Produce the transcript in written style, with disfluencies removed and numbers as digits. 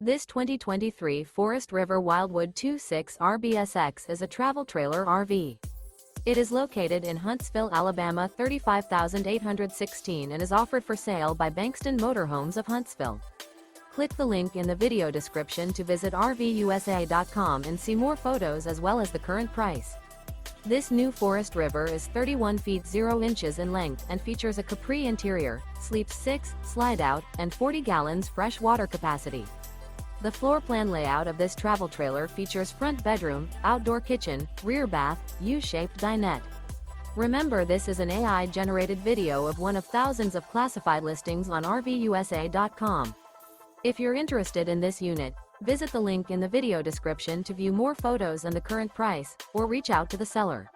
This 2023 Forest River Wildwood 2.6 RBSX is a travel trailer RV. It is located in Huntsville, Alabama 35816 and is offered for sale by Bankston Motorhomes of Huntsville. Click the link in the video description to visit RVUSA.com and see more photos as well as the current price. This new Forest River is 31 feet 0 inches in length and features a CAPRI interior, sleeps 6, slide-out, and 40 gallons fresh water capacity. The floor plan layout of this travel trailer features front bedroom, outdoor kitchen, rear bath, U-shaped dinette. Remember, this is an AI-generated video of one of thousands of classified listings on RVUSA.com. If you're interested in this unit, visit the link in the video description to view more photos and the current price, or reach out to the seller.